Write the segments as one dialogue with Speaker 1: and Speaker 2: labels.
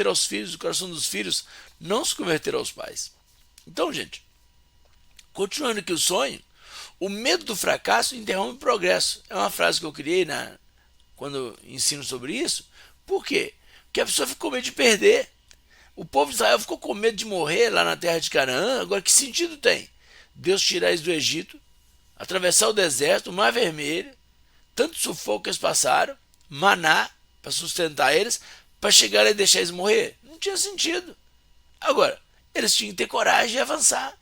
Speaker 1: converter aos filhos, o coração dos filhos não se converter aos pais. Então, gente, continuando aqui o sonho, o medo do fracasso interrompe o progresso. É uma frase que eu criei quando eu ensino sobre isso. Por quê? Porque a pessoa ficou com medo de perder. O povo de Israel ficou com medo de morrer lá na terra de Canaã. Agora, que sentido tem? Deus tirar eles do Egito, atravessar o deserto, o Mar Vermelho, tanto sufoco que eles passaram, maná para sustentar eles, para chegar e deixar eles morrer. Não tinha sentido. Agora, eles tinham que ter coragem de avançar.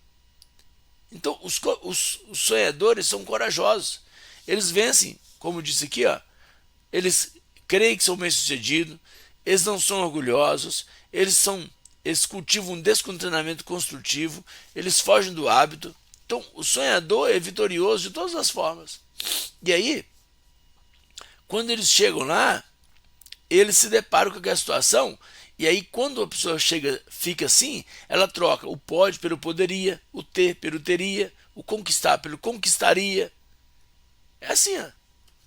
Speaker 1: Então, os sonhadores são corajosos. Eles vencem, como disse aqui, ó, eles creem que são bem-sucedidos, eles não são orgulhosos, eles cultivam um descontentamento construtivo, eles fogem do hábito. Então, o sonhador é vitorioso de todas as formas. E aí, quando eles chegam lá, eles se deparam com aquela situação, e aí quando a pessoa fica assim, ela troca o pode pelo poderia, o ter pelo teria, o conquistar pelo conquistaria. É assim, ó.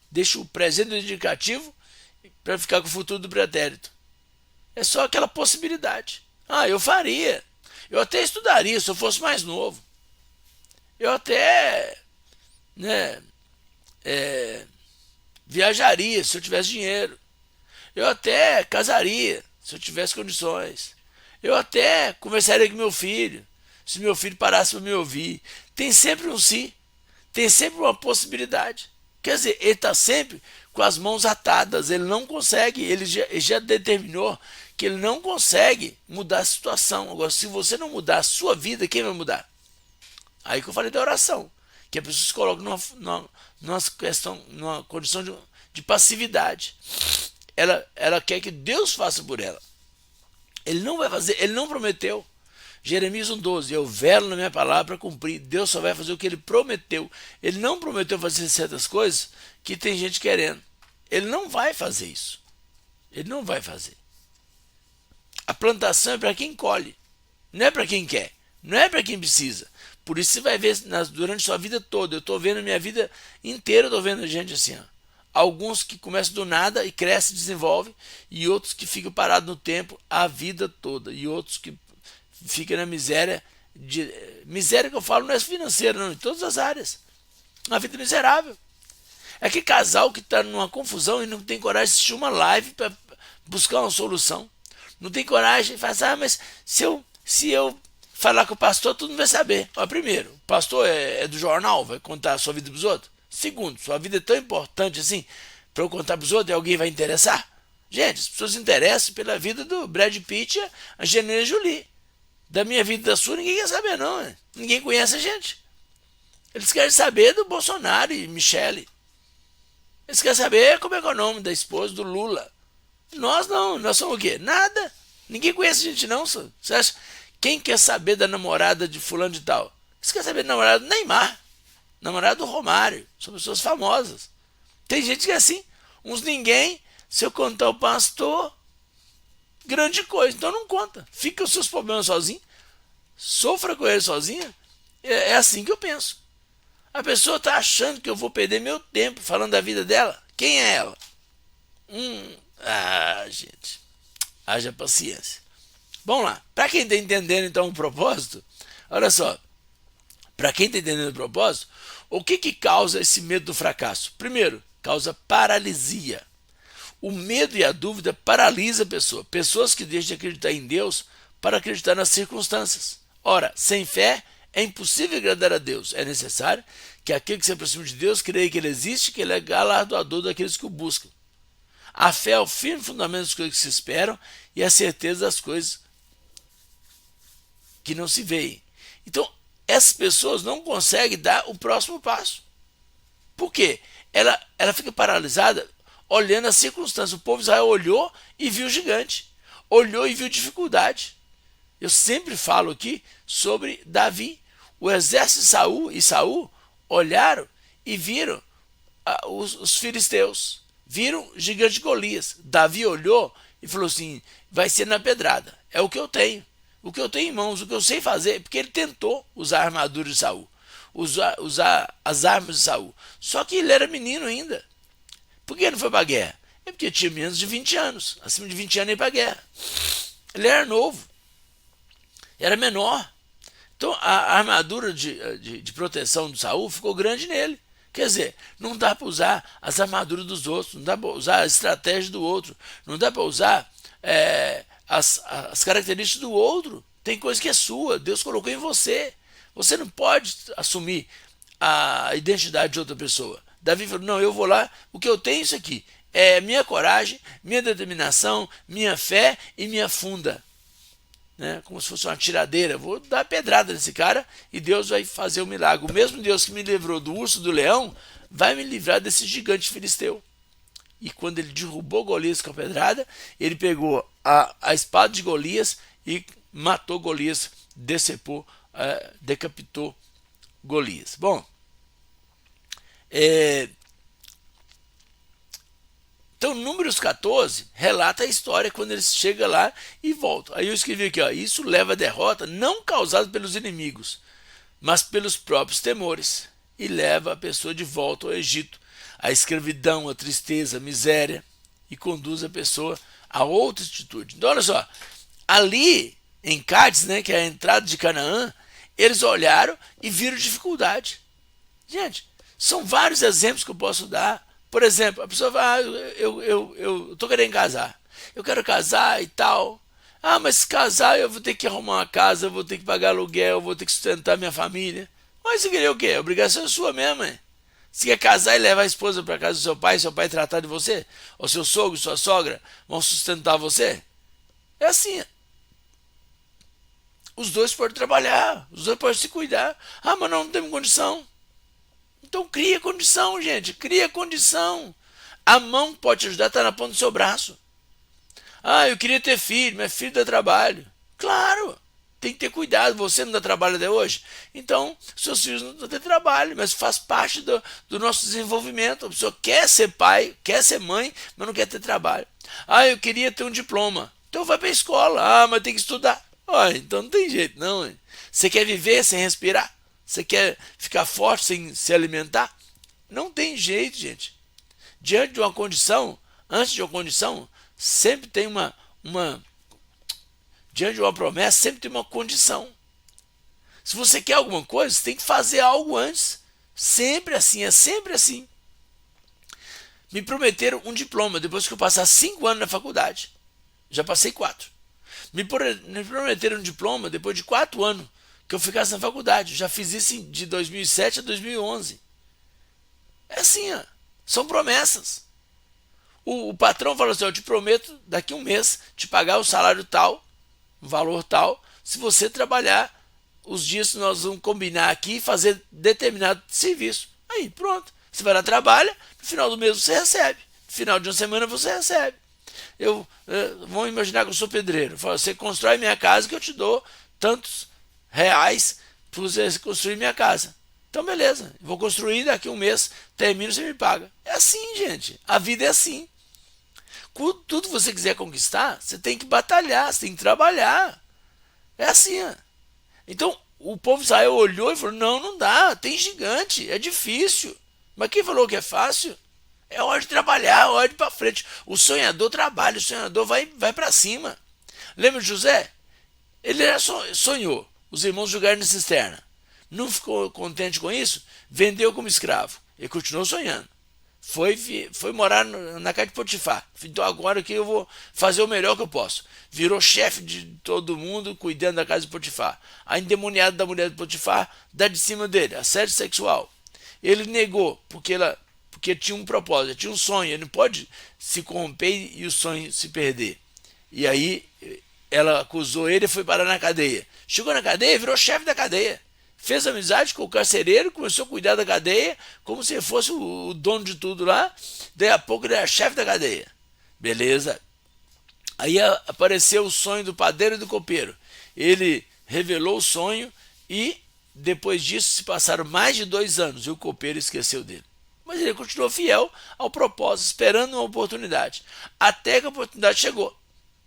Speaker 1: Deixa o presente do indicativo para ficar com o futuro do pretérito. É só aquela possibilidade. Ah, eu faria. Eu até estudaria se eu fosse mais novo. Eu até, né, viajaria se eu tivesse dinheiro. Eu até casaria se eu tivesse condições. Eu até conversaria com meu filho, se meu filho parasse para me ouvir. Tem sempre um sim, tem sempre uma possibilidade. Quer dizer, ele está sempre com as mãos atadas, ele não consegue, ele já determinou que ele não consegue mudar a situação. Agora, se você não mudar a sua vida, quem vai mudar? Aí que eu falei da oração, que a pessoa se coloca numa condição de passividade. Ela quer que Deus faça por ela. Ele não vai fazer, ele não prometeu. Jeremias 1,12, eu velo na minha palavra para cumprir. Deus só vai fazer o que ele prometeu. Ele não prometeu fazer certas coisas que tem gente querendo. Ele não vai fazer isso. Ele não vai fazer. A plantação é para quem colhe, não é para quem quer, não é para quem precisa. Por isso você vai ver durante sua vida toda. Eu estou vendo a minha vida inteira, eu estou vendo gente assim, ó. Alguns que começam do nada e crescem, desenvolvem, e outros que ficam parados no tempo a vida toda, e outros que ficam na miséria. Miséria que eu falo não é financeira, não, em todas as áreas. Uma vida miserável. É que casal que está numa confusão e não tem coragem de assistir uma live para buscar uma solução. Não tem coragem de falar, mas se eu falar com o pastor, todo mundo vai saber. Ó, primeiro, o pastor é do jornal, vai contar a sua vida para os outros. Segundo, sua vida é tão importante assim para eu contar para os outros e alguém vai interessar? Gente, as pessoas se interessam pela vida do Brad Pitt e a Angelina Jolie. Da minha vida e da sua, ninguém quer saber, não. Né? Ninguém conhece a gente. Eles querem saber do Bolsonaro e Michele. Eles querem saber como é que é o nome da esposa do Lula. Nós não, nós somos o quê? Nada. Ninguém conhece a gente, não. Você acha? Quem quer saber da namorada de fulano de tal? Você quer saber da namorada do Neymar? Namorado do Romário, são pessoas famosas. Tem gente que é assim, uns ninguém, se eu contar o pastor, grande coisa, então não conta. Fica os seus problemas sozinho, sofra com eles sozinha. É assim que eu penso. A pessoa está achando que eu vou perder meu tempo falando da vida dela. Quem é ela? Gente, haja paciência. Vamos lá, para quem está entendendo então o propósito, olha só. Para quem está entendendo o propósito, o que causa esse medo do fracasso? Primeiro, causa paralisia. O medo e a dúvida paralisam a pessoa. Pessoas que deixam de acreditar em Deus para acreditar nas circunstâncias. Ora, sem fé é impossível agradar a Deus. É necessário que aquele que se aproxima de Deus creia que Ele existe, que Ele é galardoador daqueles que o buscam. A fé é o firme fundamento das coisas que se esperam e a certeza das coisas que não se veem. Então, essas pessoas não conseguem dar o próximo passo. Por quê? Ela fica paralisada olhando as circunstâncias. O povo de Israel olhou e viu o gigante. Olhou e viu dificuldade. Eu sempre falo aqui sobre Davi. O exército de Saul olharam e viram os filisteus. Viram o gigante Golias. Davi olhou e falou assim, vai ser na pedrada. É o que eu tenho. O que eu tenho em mãos, o que eu sei fazer, porque ele tentou usar a armadura de Saul, usar as armas de Saul. Só que ele era menino ainda. Por que ele não foi para a guerra? É porque tinha menos de 20 anos. Acima de 20 anos ia para a guerra. Ele era novo, era menor. Então a armadura de proteção do Saul ficou grande nele. Quer dizer, não dá para usar as armaduras dos outros, não dá para usar a estratégia do outro, não dá para usar as características do outro. Tem coisa que é sua, Deus colocou em você. Você não pode assumir a identidade de outra pessoa. Davi falou, não, eu vou lá, o que eu tenho é isso aqui. É minha coragem, minha determinação, minha fé e minha funda. Né? Como se fosse uma tiradeira. Vou dar pedrada nesse cara e Deus vai fazer o milagre. O mesmo Deus que me livrou do urso do leão vai me livrar desse gigante filisteu. E quando ele derrubou Golias com a pedrada, ele pegou a espada de Golias e matou Golias, decepou, decapitou Golias. Bom, então Números 14 relata a história quando eles chegam lá e voltam. Aí eu escrevi aqui, ó, isso leva à derrota não causada pelos inimigos, mas pelos próprios temores, e leva a pessoa de volta ao Egito, a escravidão, a tristeza, a miséria, e conduz a pessoa a outra atitude. Então olha só, ali em Cádiz, né, que é a entrada de Canaã, eles olharam e viram dificuldade. Gente, são vários exemplos que eu posso dar. Por exemplo, a pessoa vai, eu tô querendo casar. Eu quero casar e tal. Ah, mas se casar eu vou ter que arrumar uma casa, eu vou ter que pagar aluguel, eu vou ter que sustentar minha família. Mas você queria o quê? A obrigação é sua mesmo, hein? Você quer casar e levar a esposa para casa do seu pai tratar de você? Ou seu sogro, sua sogra vão sustentar você? É assim. Os dois podem trabalhar, os dois podem se cuidar. Ah, mas não temos condição. Então cria condição, gente, cria condição. A mão pode te ajudar, está na ponta do seu braço. Ah, eu queria ter filho, mas filho dá trabalho. Claro, tem que ter cuidado, você não dá trabalho até hoje? Então, seus filhos não têm trabalho, mas faz parte do nosso desenvolvimento. A pessoa quer ser pai, quer ser mãe, mas não quer ter trabalho. Ah, eu queria ter um diploma. Então vai para a escola. Ah, mas tem que estudar. Ah, então não tem jeito não. Hein? Você quer viver sem respirar? Você quer ficar forte sem se alimentar? Não tem jeito, gente. Diante de uma condição, antes de uma condição, sempre tem diante de uma promessa, sempre tem uma condição. Se você quer alguma coisa, você tem que fazer algo antes. Sempre assim, é sempre assim. Me prometeram um diploma depois que eu passar 5 anos na faculdade. Já passei 4. Me prometeram um diploma depois de 4 anos que eu ficasse na faculdade. Já fiz isso de 2007 a 2011. É assim, ó. São promessas. O patrão fala assim, eu te prometo daqui a um mês te pagar o salário tal, o valor tal, se você trabalhar os dias que nós vamos combinar aqui e fazer determinado serviço. Aí, pronto. Você vai lá, trabalha, no final do mês você recebe. No final de uma semana você recebe. Vamos imaginar que eu sou pedreiro. Eu falo, você constrói minha casa que eu te dou tantos reais para você construir minha casa. Então, beleza. Vou construir, daqui a um mês, termino, você me paga. É assim, gente. A vida é assim. Tudo que você quiser conquistar, você tem que batalhar, você tem que trabalhar. É assim, ó. Então, o povo de Israel olhou e falou, não dá, tem gigante, é difícil. Mas quem falou que é fácil? É hora de trabalhar, é hora de ir para frente. O sonhador trabalha, o sonhador vai para cima. Lembra de José? Ele sonhou. Os irmãos jogaram na cisterna. Não ficou contente com isso? Vendeu como escravo. Ele continuou sonhando. Foi morar na casa de Potifar. Então agora que eu vou fazer o melhor que eu posso. Virou chefe de todo mundo, cuidando da casa de Potifar. A endemoniada da mulher de Potifar dá de cima dele, assédio sexual. Ele negou, porque tinha um propósito, tinha um sonho. Ele não pode se corromper e o sonho se perder. E aí ela acusou ele e foi parar na cadeia. Chegou na cadeia, virou chefe da cadeia. Fez amizade com o carcereiro, começou a cuidar da cadeia, como se fosse o dono de tudo lá. Daí a pouco ele era chefe da cadeia. Beleza. Aí apareceu o sonho do padeiro e do copeiro. Ele revelou o sonho e depois disso se passaram mais de 2 anos e o copeiro esqueceu dele. Mas ele continuou fiel ao propósito, esperando uma oportunidade. Até que a oportunidade chegou.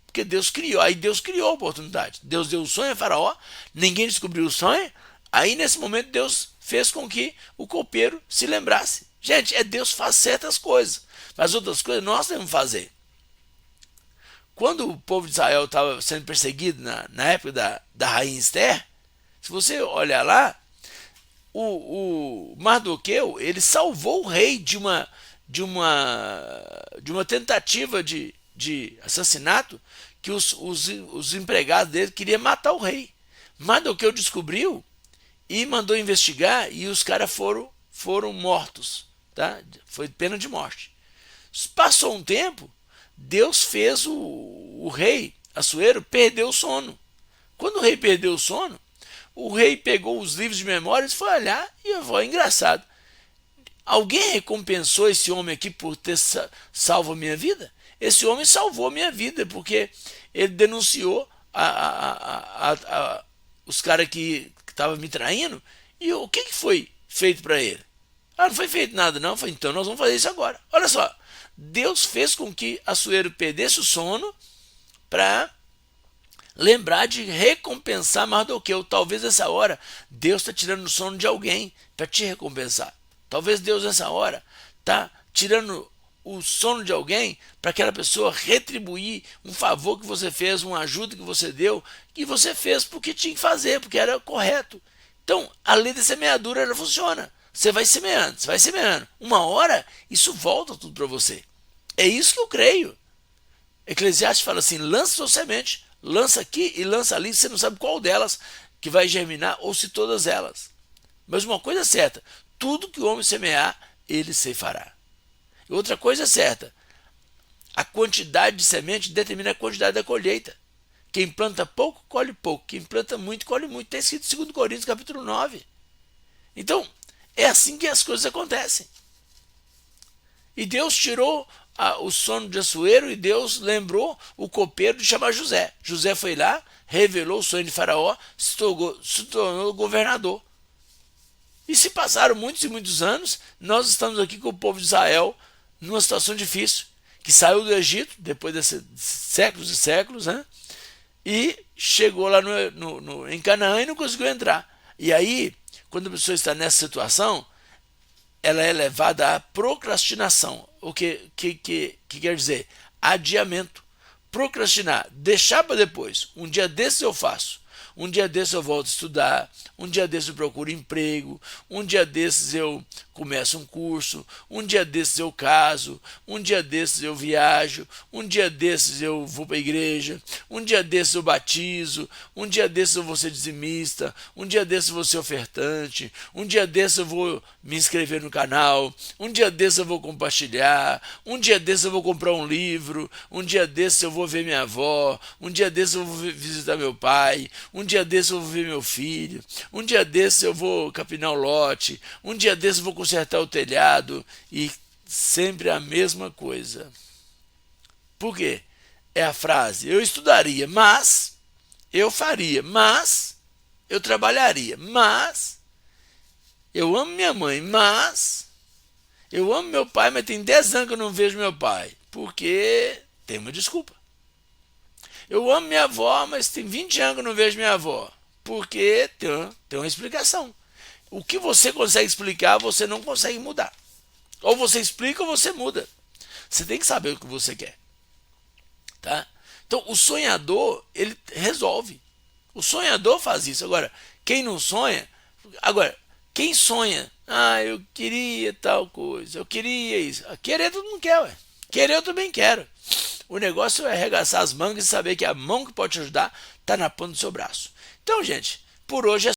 Speaker 1: Porque Deus criou. Aí Deus criou a oportunidade. Deus deu o sonho a Faraó, ninguém descobriu o sonho. Aí nesse momento Deus fez com que o copeiro se lembrasse. Gente, Deus faz certas coisas, mas outras coisas nós devemos fazer. quando o povo de Israel estava sendo perseguido na época da rainha Esther, se você olhar lá, o Mardoqueu, ele salvou o rei de uma tentativa de assassinato, que os empregados dele queriam matar o rei. Mardoqueu descobriu e mandou investigar, e os caras foram mortos, tá? Foi pena de morte. Passou um tempo, Deus fez o rei Assuero perder o sono. Quando o rei perdeu o sono, o rei pegou os livros de memórias e foi olhar, e foi engraçado. Alguém recompensou esse homem aqui por ter salvo a minha vida? Esse homem salvou a minha vida, porque ele denunciou os caras que estavam me traindo. E o que foi feito para ele? Ah, não foi feito nada não. Falei, então nós vamos fazer isso agora. Olha só, Deus fez com que Assuero perdesse o sono para lembrar de recompensar Mardoqueu. Talvez nessa hora Deus está tirando o sono de alguém para te recompensar. Talvez Deus nessa hora está tirando o sono de alguém para aquela pessoa retribuir um favor que você fez, uma ajuda que você deu, que você fez porque tinha que fazer, porque era correto. Então, a lei da semeadura ela funciona. Você vai semeando, você vai semeando. Uma hora, isso volta tudo para você. É isso que eu creio. Eclesiastes fala assim, lança sua semente, lança aqui e lança ali, você não sabe qual delas que vai germinar ou se todas elas. Mas uma coisa é certa, tudo que o homem semear, ele ceifará. E outra coisa é certa, a quantidade de semente determina a quantidade da colheita. Quem planta pouco, colhe pouco. Quem planta muito, colhe muito. Está escrito em 2 Coríntios, capítulo 9. Então, é assim que as coisas acontecem. E Deus tirou o sono de Assuero e Deus lembrou o copeiro de chamar José. José foi lá, revelou o sonho de Faraó, se tornou governador. E se passaram muitos e muitos anos, nós estamos aqui com o povo de Israel numa situação difícil, que saiu do Egito, depois de séculos e séculos, né? E chegou lá em Canaã e não conseguiu entrar. E aí, quando a pessoa está nessa situação, ela é levada à procrastinação. O que quer dizer? Adiamento. Procrastinar, deixar para depois. Um dia desses eu faço. Um dia desses eu volto a estudar. Um dia desses eu procuro emprego. Um dia desses eu começo um curso. Um dia desses eu caso. Um dia desses eu viajo. Um dia desses eu vou para a igreja. Um dia desses eu batizo. Um dia desses eu vou ser dizimista. Um dia desses eu vou ser ofertante. Um dia desses eu vou me inscrever no canal. Um dia desses eu vou compartilhar. Um dia desses eu vou comprar um livro. Um dia desses eu vou ver minha avó. Um dia desses eu vou visitar meu pai. Um dia desses eu vou ver meu filho. Um dia desses eu vou capinar o lote. Um dia desses eu vou consertar o telhado. E sempre a mesma coisa. Por quê? É a frase, eu estudaria, mas eu faria, mas eu trabalharia, mas eu amo minha mãe, mas eu amo meu pai, mas tem 10 anos que eu não vejo meu pai, porque tem uma desculpa. Eu amo minha avó, mas tem 20 anos que eu não vejo minha avó, porque tem uma explicação. O que você consegue explicar, você não consegue mudar. Ou você explica ou você muda. Você tem que saber o que você quer. Tá? Então, o sonhador, ele resolve. O sonhador faz isso. Agora, quem não sonha... Agora, quem sonha... Ah, eu queria tal coisa, eu queria isso. Querer todo mundo quer, ué. Querer eu também quero. O negócio é arregaçar as mangas e saber que a mão que pode te ajudar está na ponta do seu braço. Então, gente, por hoje é